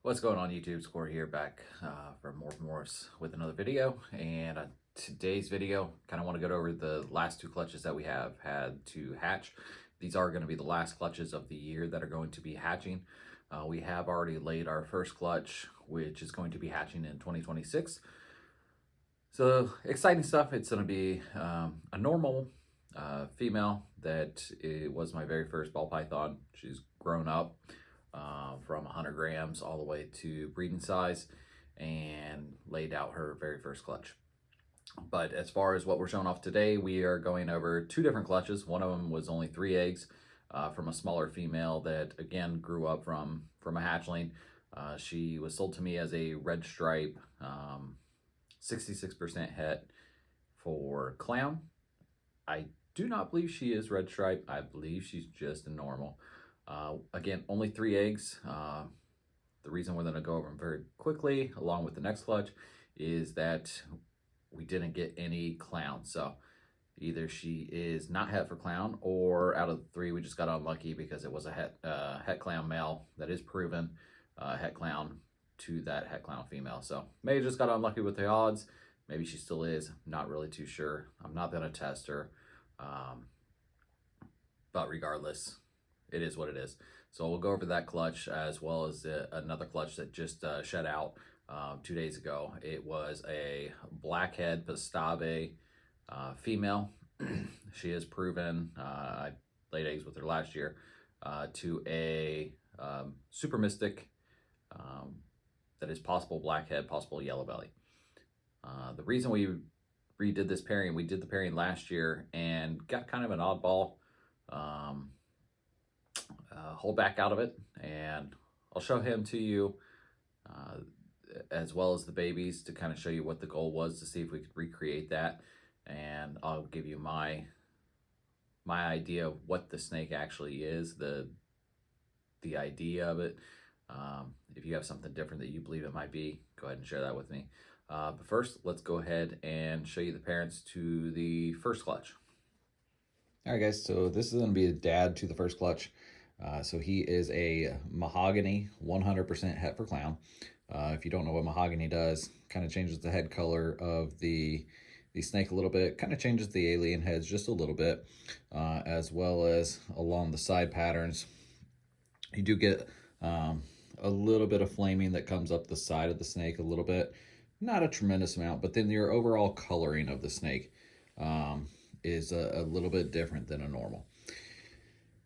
What's going on YouTube? Score here back from morphs with another video, and today's video kind of want to go over the last two clutches that we have had to hatch. These are going to be the last clutches of the year that are going to be hatching. We have already laid our first clutch, which is going to be hatching in 2026. So exciting stuff. It's going to be a normal female that it was my very first ball python. She's grown up from 100 grams all the way to breeding size and laid out her very first clutch. But as far as what we're showing off today, we are going over two different clutches. One of them was only 3 eggs from a smaller female that again grew up from a hatchling. She was sold to me as a red stripe, 66% het for clown. I do not believe she is red stripe. I believe she's just a normal. Again, only 3 eggs. The reason we're going to go over them very quickly, along with the next clutch, is that we didn't get any clown. So either she is not het for clown, or out of the 3, we just got unlucky because it was a het clown male that is proven, het clown to that het clown female. So maybe just got unlucky with the odds. Maybe she still is. Not really too sure. I'm not going to test her. But regardless, it is what it is. So we'll go over that clutch as well as another clutch that just shed out 2 days ago. It was a blackhead pastave female. She has proven, I laid eggs with her last year, to a super mystic that is possible blackhead, possible yellow belly. The reason we redid this pairing, we did the pairing last year and got kind of an oddball holdback out of it, and I'll show him to you as well as the babies to kind of show you what the goal was to see if we could recreate that, and I'll give you my idea of what the snake actually is, the idea of it. If you have something different that you believe it might be, go ahead and share that with me. But first, let's go ahead and show you the parents to the first clutch. All right, guys, so this is going to be a dad to the first clutch. So he is a mahogany, 100% het for clown. If you don't know what mahogany does, kind of changes the head color of the snake a little bit, kind of changes the alien heads just a little bit, as well as along the side patterns. You do get a little bit of flaming that comes up the side of the snake a little bit. Not a tremendous amount, but then your overall coloring of the snake is a little bit different than a normal.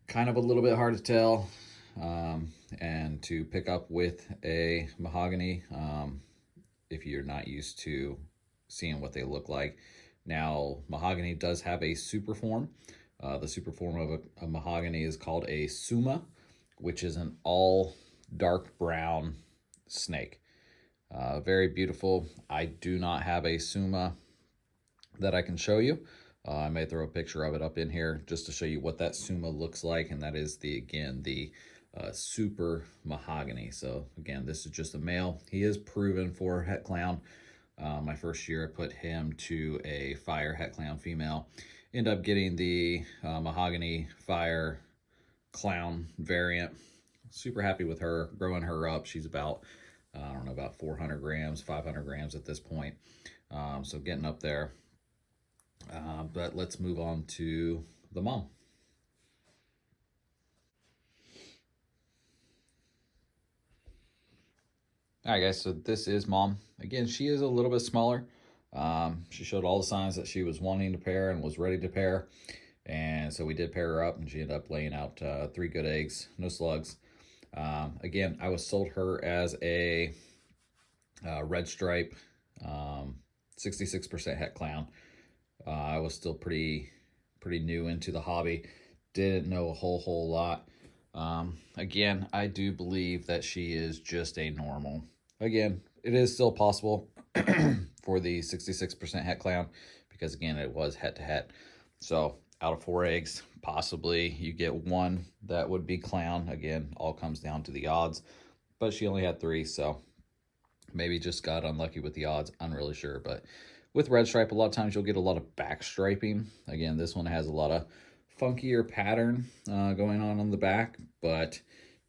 Kind of a little bit hard to tell and to pick up with a mahogany if you're not used to seeing what they look like. Now, mahogany does have a super form. The super form of a mahogany is called a suma, which is an all dark brown snake. Very beautiful. I do not have a suma that I can show you. I may throw a picture of it up in here just to show you what that suma looks like, and that is the super mahogany. So again, this is just a male. He is proven for het clown. My first year I put him to a fire het clown female. End up getting the mahogany fire clown variant. Super happy with her, growing her up. She's about, I don't know, about 400 grams, 500 grams at this point. So getting up there. But let's move on to the mom. All right, guys, so this is mom. Again, she is a little bit smaller. She showed all the signs that she was wanting to pair and was ready to pair. And so we did pair her up, and she ended up laying out 3 good eggs, no slugs. Again, I was sold her as a red stripe, 66% het clown. I was still pretty new into the hobby. Didn't know a whole lot. Again, I do believe that she is just a normal. Again, it is still possible for the 66% het clown because, again, it was het to het. So out of 4 eggs, possibly you get 1 that would be clown. Again, all comes down to the odds. But she only had 3, so maybe just got unlucky with the odds. I'm really sure, but with red stripe, a lot of times you'll get a lot of back striping. Again, this one has a lot of funkier pattern going on the back, but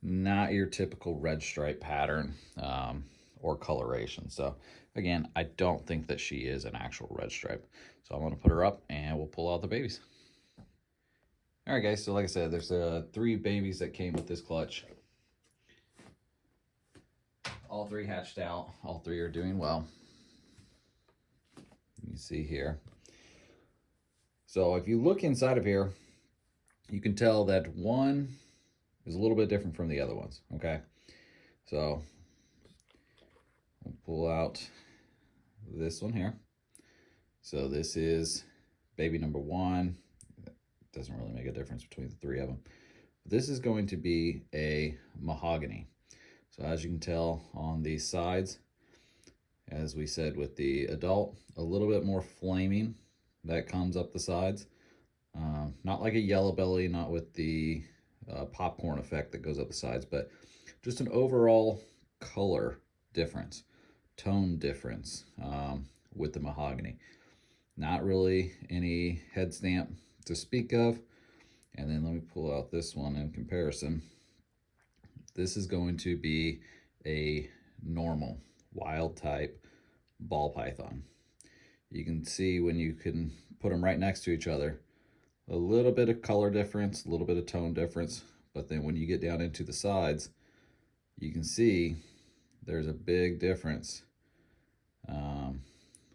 not your typical red stripe pattern or coloration. So again, I don't think that she is an actual red stripe. So I'm going to put her up and we'll pull out the babies. All right, guys. So like I said, there's 3 babies that came with this clutch. All 3 hatched out. All 3 are doing well. You can see here. So if you look inside of here, you can tell that one is a little bit different from the other ones, okay? So we'll pull out this one here. So this is baby number 1. Doesn't really make a difference between the 3 of them. This is going to be a mahogany. So as you can tell on these sides, as we said with the adult, a little bit more flaming that comes up the sides. Not like a yellow belly, not with the popcorn effect that goes up the sides, but just an overall color difference, tone difference with the mahogany. Not really any head stamp to speak of. And then let me pull out this one in comparison. This is going to be a normal wild type ball python. You can see when you can put them right next to each other, a little bit of color difference, a little bit of tone difference, but then when you get down into the sides, you can see there's a big difference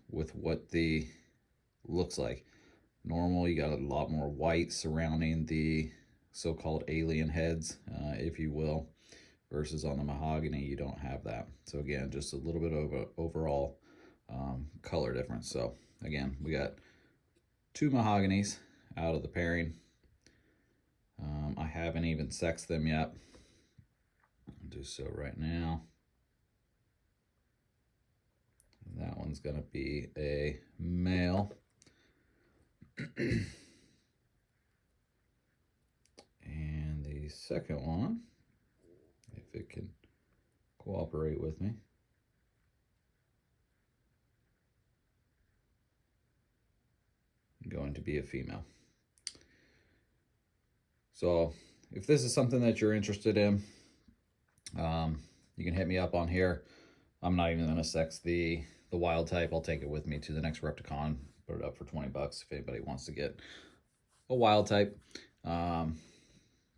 with what the looks like. Normal, you got a lot more white surrounding the so-called alien heads, if you will, versus on the mahogany, you don't have that. So again, just a little bit of overall color difference. So again, we got 2 mahoganies out of the pairing. I haven't even sexed them yet. I'll do so right now. That one's going to be a male. And the second one, if it can cooperate with me, going to be a female. So if this is something that you're interested in, you can hit me up on here. I'm not even going to sex the wild type. I'll take it with me to the next Repticon, put it up for 20 bucks if anybody wants to get a wild type. But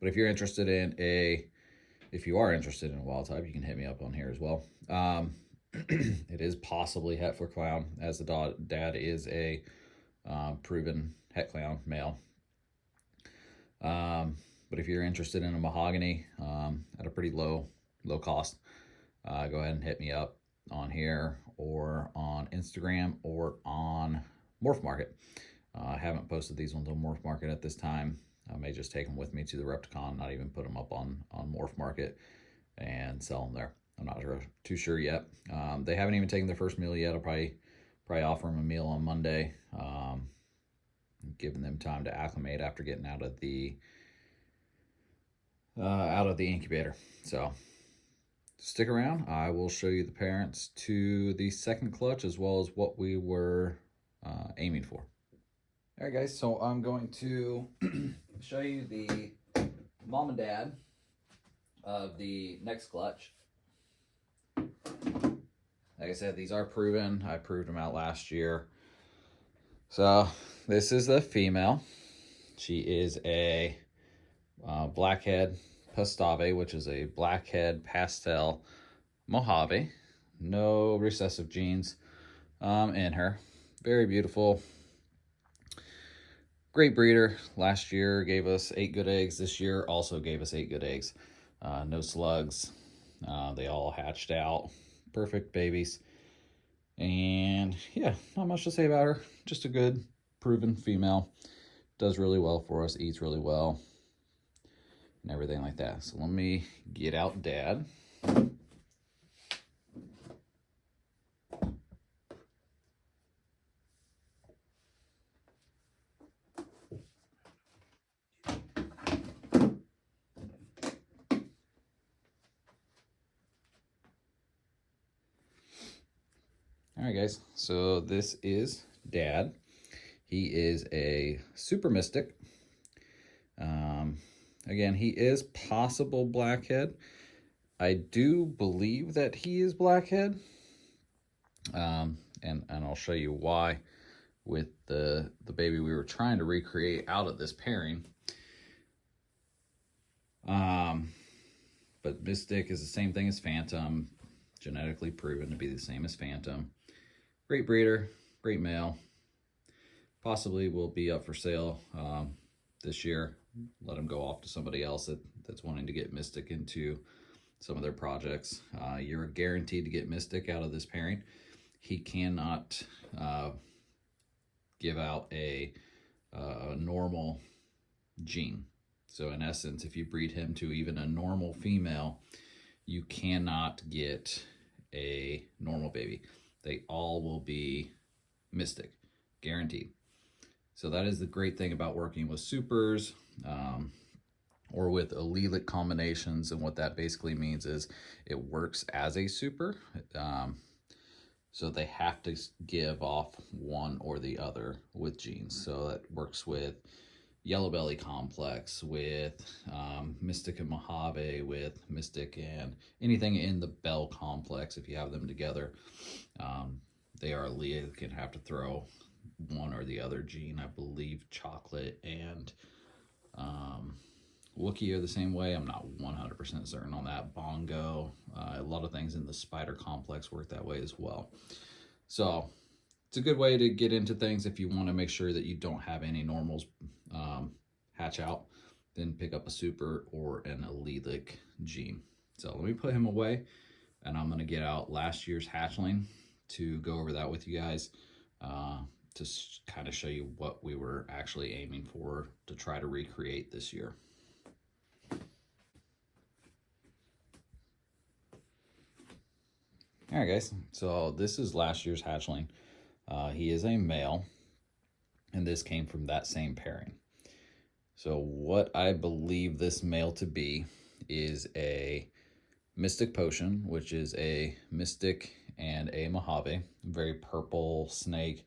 if you're interested in if you are interested in a wild type, you can hit me up on here as well. It is possibly het for clown, as the dad is a proven het clown male. But if you're interested in a mahogany at a pretty low cost, go ahead and hit me up on here or on Instagram or on Morph Market. I haven't posted these ones on Morph Market at this time. I may just take them with me to the Repticon, not even put them up on Morph Market and sell them there. I'm not too sure yet. They haven't even taken their first meal yet. I'll probably offer them a meal on Monday, giving them time to acclimate after getting out of the incubator. So stick around. I will show you the parents to the second clutch as well as what we were aiming for. All right, guys, so I'm going to show you the mom and dad of the next clutch. Like I said, these are proven. I proved them out last year. So this is the female. She is a blackhead Pastave, which is a blackhead pastel Mojave. No recessive genes in her. Very beautiful. Great breeder. Last year gave us 8 good eggs. This year also gave us 8 good eggs. No slugs. They all hatched out. Perfect babies. And yeah, not much to say about her. Just a good, proven female. Does really well for us. Eats really well. And everything like that. So let me get out Dad. All right, guys, so this is Dad. He is a super mystic. Again, he is possible blackhead. I do believe that he is blackhead, and I'll show you why with the baby we were trying to recreate out of this pairing. But Mystic is the same thing as Phantom, genetically proven to be the same as Phantom. Great breeder, great male. Possibly will be up for sale this year. Let him go off to somebody else that's wanting to get Mystic into some of their projects. You're guaranteed to get Mystic out of this pairing. He cannot give out a normal gene. So in essence, if you breed him to even a normal female, you cannot get a normal baby. They all will be Mystic, guaranteed. So that is the great thing about working with supers or with allelic combinations. And what that basically means is it works as a super. So they have to give off one or the other with genes. So that works with Yellow Belly Complex, with Mystic and Mojave, with Mystic and anything in the Bell Complex. If you have them together, they are allelic and have to throw one or the other gene. I believe Chocolate and Wookiee are the same way. I'm not 100% certain on that. Bongo, a lot of things in the Spider Complex work that way as well. So it's a good way to get into things if you want to make sure that you don't have any normals hatch out. Then pick up a super or an allelic gene. So let me put him away, and I'm going to get out last year's hatchling to go over that with you guys. To kind of show you what we were actually aiming for to try to recreate this year. All right, guys, so this is last year's hatchling. He is a male, and this came from that same pairing. So what I believe this male to be is a Mystic Potion, which is a Mystic and a Mojave, very purple snake.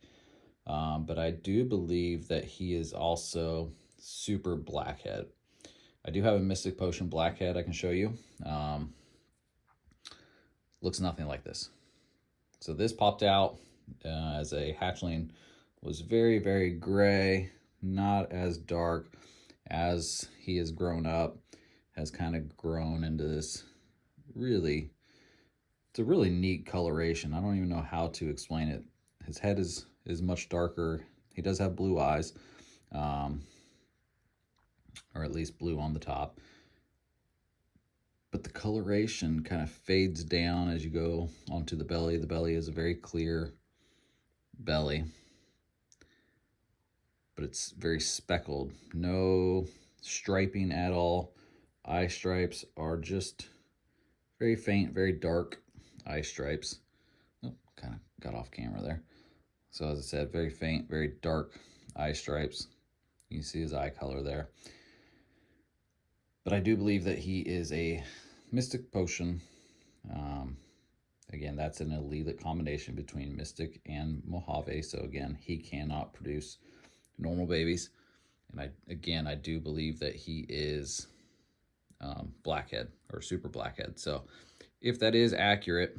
But I do believe that he is also super blackhead. I do have a Mystic Potion blackhead I can show you. Looks nothing like this. So this popped out as a hatchling, was very, very gray, not as dark. As he has grown up, has kind of grown into this really, it's a really neat coloration. I don't even know how to explain it. His head is much darker. He does have blue eyes, or at least blue on the top. But the coloration kind of fades down as you go onto the belly. The belly is a very clear belly, but it's very speckled. No striping at all. Eye stripes are just very faint, very dark eye stripes. Oh, kind of got off camera there. So as I said, very faint, very dark eye stripes. You can see his eye color there. But I do believe that he is a Mystic Potion. Again, that's an allelic combination between Mystic and Mojave. So again, he cannot produce normal babies. And I do believe that he is blackhead or super blackhead. So if that is accurate,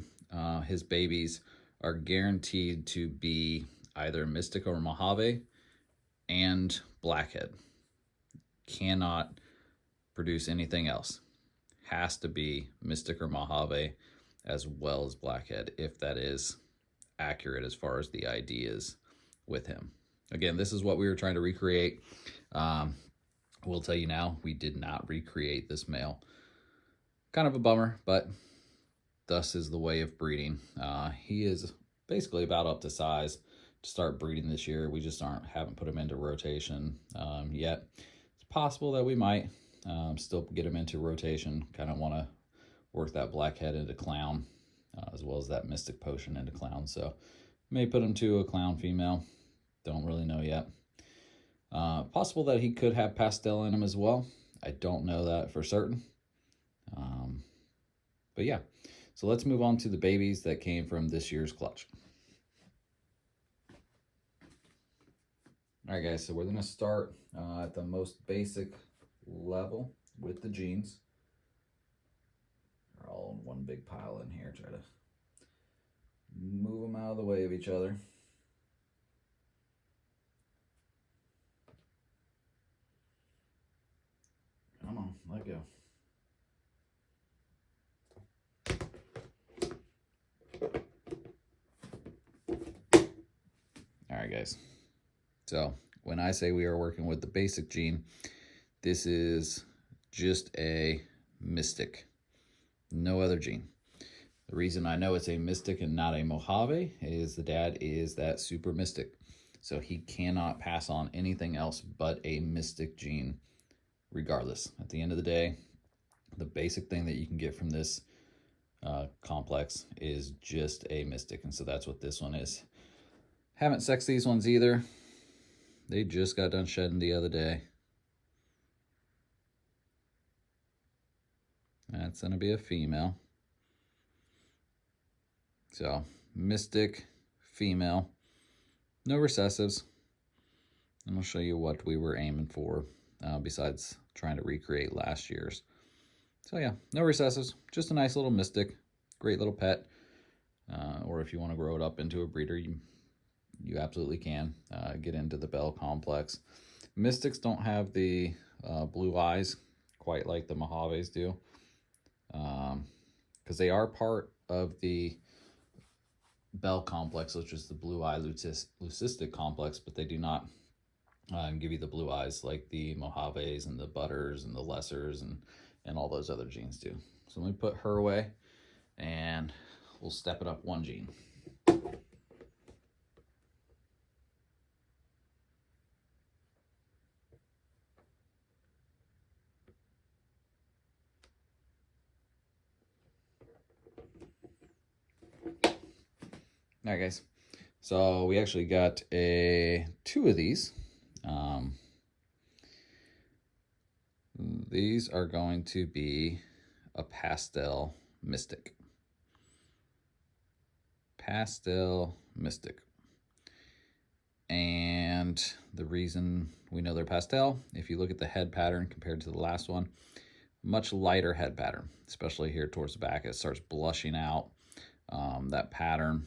his babies are guaranteed to be either Mystic or Mojave and blackhead. Cannot produce anything else. Has to be Mystic or Mojave as well as blackhead, if that is accurate as far as the ideas with him. Again, this is what we were trying to recreate. We'll tell you now, we did not recreate this male. Kind of a bummer, but thus is the way of breeding. He is basically about up to size to start breeding this year. We just haven't put him into rotation yet. It's possible that we might still get him into rotation. Kind of want to work that blackhead into clown, as well as that Mystic Potion into clown. So may put him to a clown female. Don't really know yet. Possible that he could have pastel in him as well. I don't know that for certain. But yeah, so let's move on to the babies that came from this year's clutch. All right, guys, so we're going to start at the most basic level with the genes. They're all in one big pile in here. Try to move them out of the way of each other. Come on, let go. All right, guys. So when I say we are working with the basic gene, this is just a mystic, no other gene. The reason I know it's a mystic and not a Mojave is the dad is that super mystic. So he cannot pass on anything else but a mystic gene regardless. At the end of the day, the basic thing that you can get from this complex is just a mystic. And so that's what this one is. Haven't sexed these ones either. They just got done shedding the other day. That's going to be a female. So, mystic, female, no recessives. And I'll show you what we were aiming for besides trying to recreate last year's. So yeah, no recessives, just a nice little mystic, great little pet. Or if you want to grow it up into a breeder, you absolutely can get into the Bell complex. Mystics don't have the blue eyes quite like the Mojaves do, because they are part of the Bell complex, which is the blue eye leucistic complex, but they do not give you the blue eyes like the Mojaves and the Butters and the Lessers and all those other genes do. So let me put her away and we'll step it up one gene. All right, guys. So we actually got two of these. These are going to be a pastel mystic. Pastel mystic. And the reason we know they're pastel, if you look at the head pattern compared to the last one, much lighter head pattern, especially here towards the back. It starts blushing out that pattern.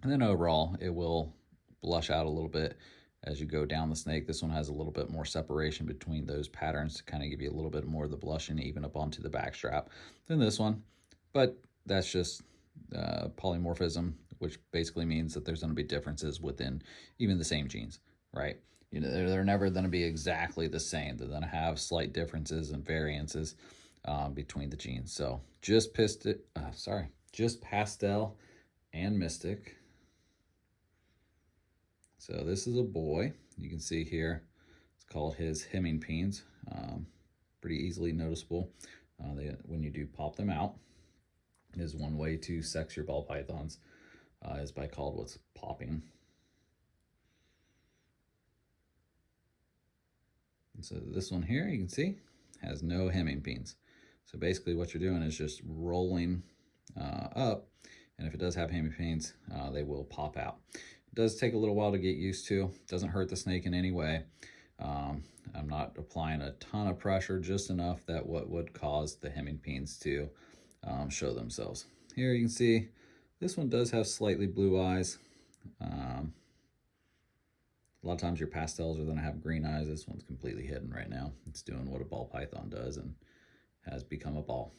And then overall, it will blush out a little bit as you go down the snake. This one has a little bit more separation between those patterns to kind of give you a little bit more of the blushing even up onto the back strap than this one. But that's just polymorphism, which basically means that there's going to be differences within even the same genes, right? You know, they're never going to be exactly the same. They're going to have slight differences and variances between the genes. So just pastel and mystic. So this is a boy. You can see here, it's called his hemipenes. Pretty easily noticeable. When you do pop them out, is one way to sex your ball pythons, is by called what's popping. And so this one here, you can see, has no hemipenes. So basically what you're doing is just rolling up, and if it does have hemipenes, they will pop out. It does take a little while to get used to. Doesn't hurt the snake in any way. I'm not applying a ton of pressure, just enough that what would cause the hemipenes to show themselves. Here you can see this one does have slightly blue eyes. A lot of times your pastels are going to have green eyes. This one's completely hidden right now. It's doing what a ball python does and has become a ball.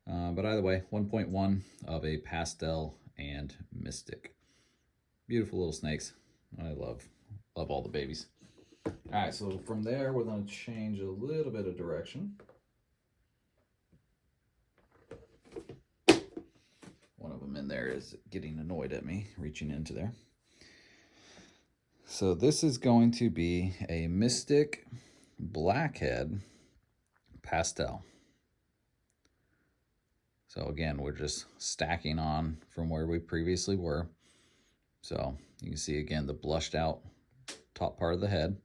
But either way, 1.1 of a pastel and mystic. Beautiful little snakes. I love all the babies. All right, so from there, we're going to change a little bit of direction. One of them in there is getting annoyed at me, reaching into there. So this is going to be a mystic blackhead pastel. So again, we're just stacking on from where we previously were. So you can see again the blushed out top part of the head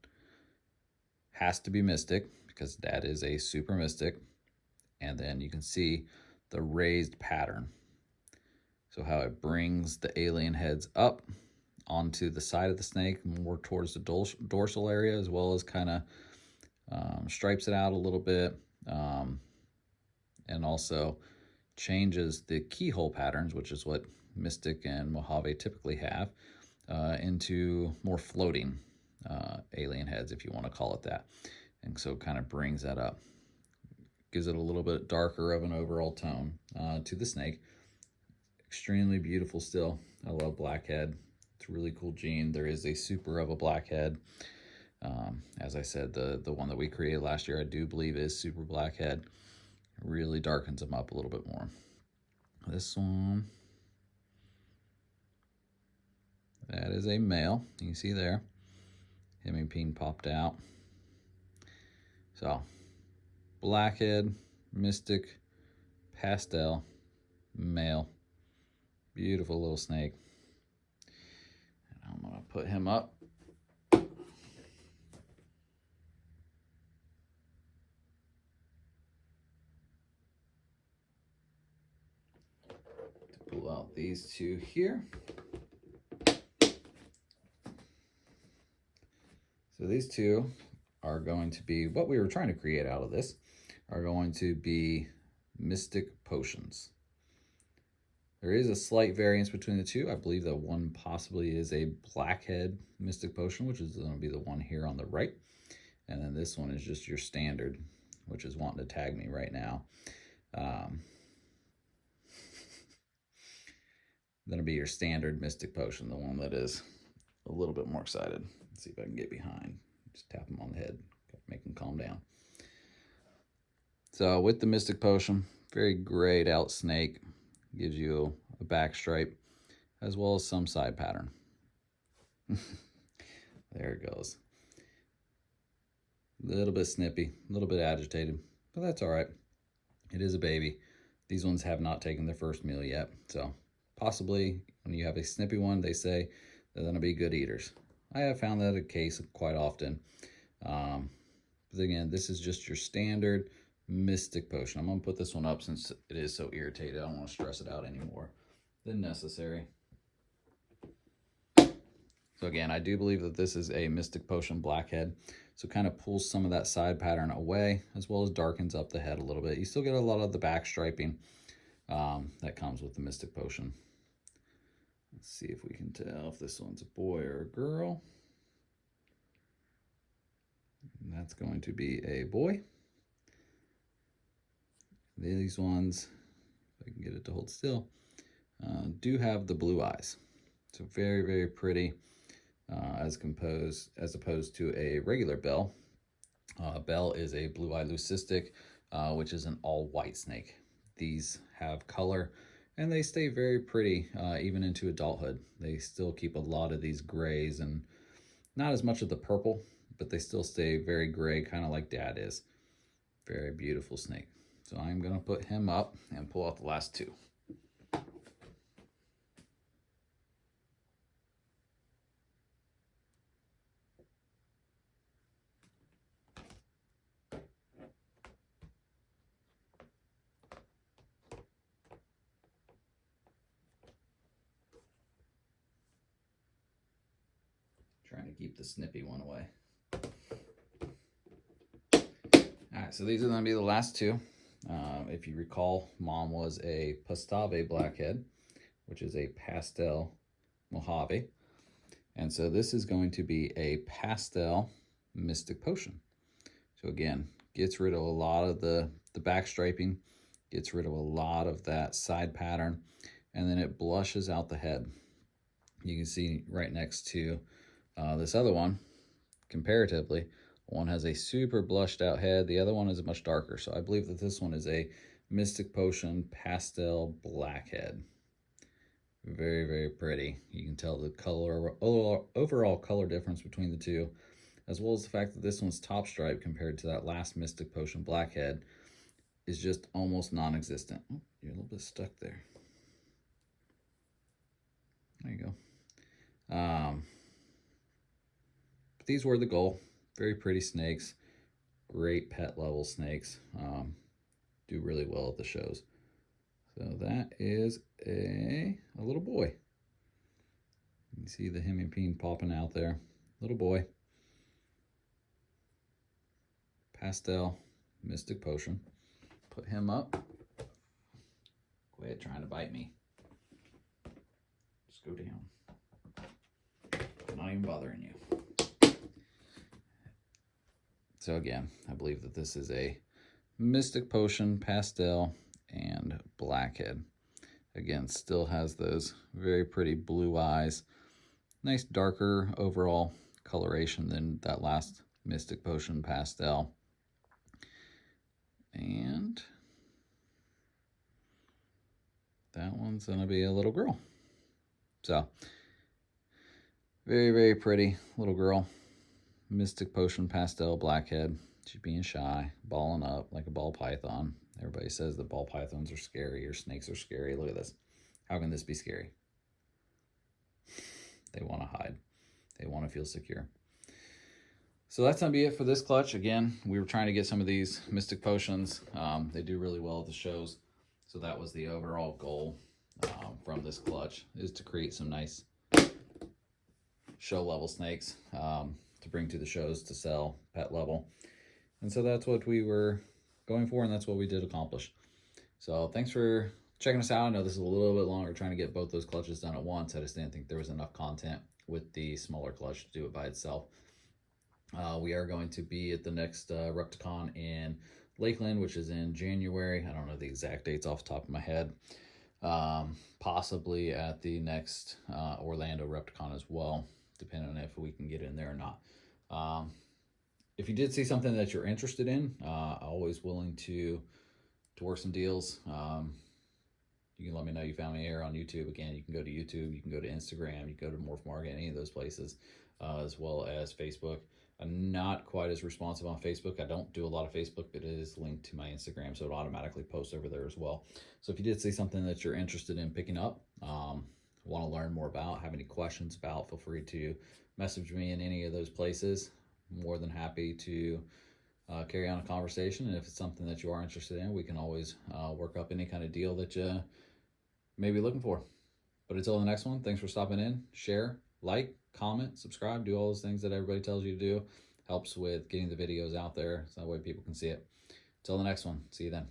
has to be mystic because that is a super mystic. And then you can see the raised pattern. So how it brings the alien heads up onto the side of the snake, more towards the dorsal area, as well as kind of stripes it out a little bit, and also changes the keyhole patterns, which is what Mystic and Mojave typically have, into more floating alien heads, if you want to call it that. And so it kind of brings that up, gives it a little bit darker of an overall tone to the snake. Extremely beautiful still. I love blackhead. It's a really cool gene. There is a super of a blackhead. As I said, the one that we created last year, I do believe is super blackhead. It really darkens them up a little bit more. This one, that is a male. You can see there, hemimpene popped out. So, blackhead, Mystic, pastel, male. Beautiful little snake. And I'm going to put him up. Pull out these two here. So these two are going to be, what we were trying to create out of this, are going to be Mystic potions. There is a slight variance between the two. I believe that one possibly is a blackhead Mystic potion, which is going to be the one here on the right. And then this one is just your standard, which is wanting to tag me right now. That'll be your standard Mystic potion, the one that is a little bit more excited. Let's see if I can get behind. Just tap him on the head, make him calm down. So with the Mystic potion, very grayed out snake, gives you a back stripe as well as some side pattern. There it goes. A little bit snippy, a little bit agitated, but that's all right. It is a baby. These ones have not taken their first meal yet, so possibly when you have a snippy one, they say they're going to be good eaters. I have found that a case quite often. But again, this is just your standard Mystic potion. I'm going to put this one up since it is so irritated. I don't want to stress it out anymore than necessary. So again, I do believe that this is a Mystic potion blackhead. So kind of pulls some of that side pattern away, as well as darkens up the head a little bit. You still get a lot of the back striping that comes with the Mystic potion. Let's see if we can tell if this one's a boy or a girl. And that's going to be a boy. These ones, if I can get it to hold still, do have the blue eyes. So very, very pretty as opposed to a regular bell. Bell is a blue-eye leucistic, which is an all-white snake. These have color, and they stay very pretty even into adulthood. They still keep a lot of these grays and not as much of the purple, but they still stay very gray, kind of like Dad is. Very beautiful snake. So I'm going to put him up and pull out the last two. Trying to keep the snippy one away. Alright, so these are going to be the last two. If you recall, Mom was a Pastave blackhead, which is a pastel Mojave. And so this is going to be a pastel Mystic potion. So again, gets rid of a lot of the back striping, gets rid of a lot of that side pattern, and then it blushes out the head. You can see right next to this other one, comparatively, one has a super blushed out head, the other one is much darker. So I believe that this one is a Mystic potion pastel blackhead. Very, very pretty. You can tell the color, overall color difference between the two, as well as the fact that this one's top stripe compared to that last Mystic potion blackhead is just almost non-existent. Oh, you're a little bit stuck there. There you go. But these were the goal. Very pretty snakes. Great pet level snakes. Do really well at the shows. So that is a little boy. You see the hemimpene popping out there. Little boy. pastel Mystic Potion. Put him up. Quit trying to bite me. Just go down. I'm not even bothering you. So again, I believe that this is a Mystic Potion pastel and blackhead. Again, still has those very pretty blue eyes. Nice darker overall coloration than that last Mystic Potion pastel. And that one's gonna be a little girl. So, very, very pretty little girl. Mystic Potion pastel blackhead. She's being shy, balling up like a ball python. Everybody says that ball pythons are scary or snakes are scary. Look at this. How can this be scary? They want to hide. They want to feel secure. So that's going to be it for this clutch. Again, we were trying to get some of these Mystic Potions. They do really well at the shows. So that was the overall goal from this clutch, is to create some nice show level snakes to bring to the shows to sell pet level. And so that's what we were going for, and that's what we did accomplish. So thanks for checking us out. I know this is a little bit longer trying to get both those clutches done at once. I just didn't think there was enough content with the smaller clutch to do it by itself. We are going to be at the next Repticon in Lakeland, which is in January. I don't know the exact dates off the top of my head. Possibly at the next Orlando Repticon as well, depending on if we can get in there or not. If you did see something that you're interested in, always willing to work some deals. You can let me know you found me here on YouTube. Again, you can go to YouTube, you can go to Instagram, you can go to Morph Market, any of those places, as well as Facebook. I'm not quite as responsive on Facebook. I don't do a lot of Facebook, but it is linked to my Instagram, so it automatically posts over there as well. So if you did see something that you're interested in picking up, want to learn more about, have any questions about, feel free to message me in any of those places. I'm more than happy to carry on a conversation. And if it's something that you are interested in, we can always work up any kind of deal that you may be looking for. But until the next one, thanks for stopping in. Share, like, comment, subscribe, do all those things that everybody tells you to do. Helps with getting the videos out there so that way people can see it. Until the next one, see you then.